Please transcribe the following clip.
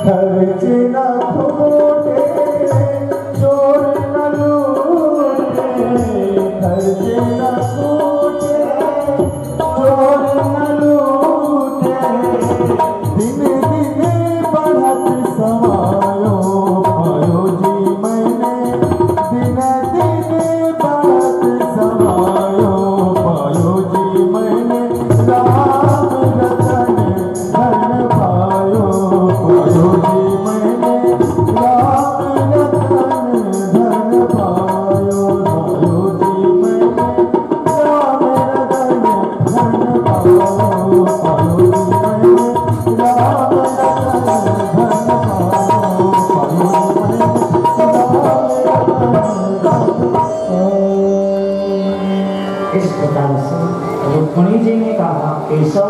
खर्च न खोटे चोर न लूटे, खर्च न खोटे चोर न लूटे, दिन दिन बढ़त समायो पायो जी मैंने, दिन दिन बढ़त समायो पायो जी मैंने, राम रतन धन पायो पायो जी मैंने, राम रतन धन पायो पायो जी मैंने, राम रतन धन पायो पायो जी मैंने, राम रतन धन पायो पायो जी मैंने, राम रतन धन। इस प्रकार से रुक्मिणी जी ने कहा केशव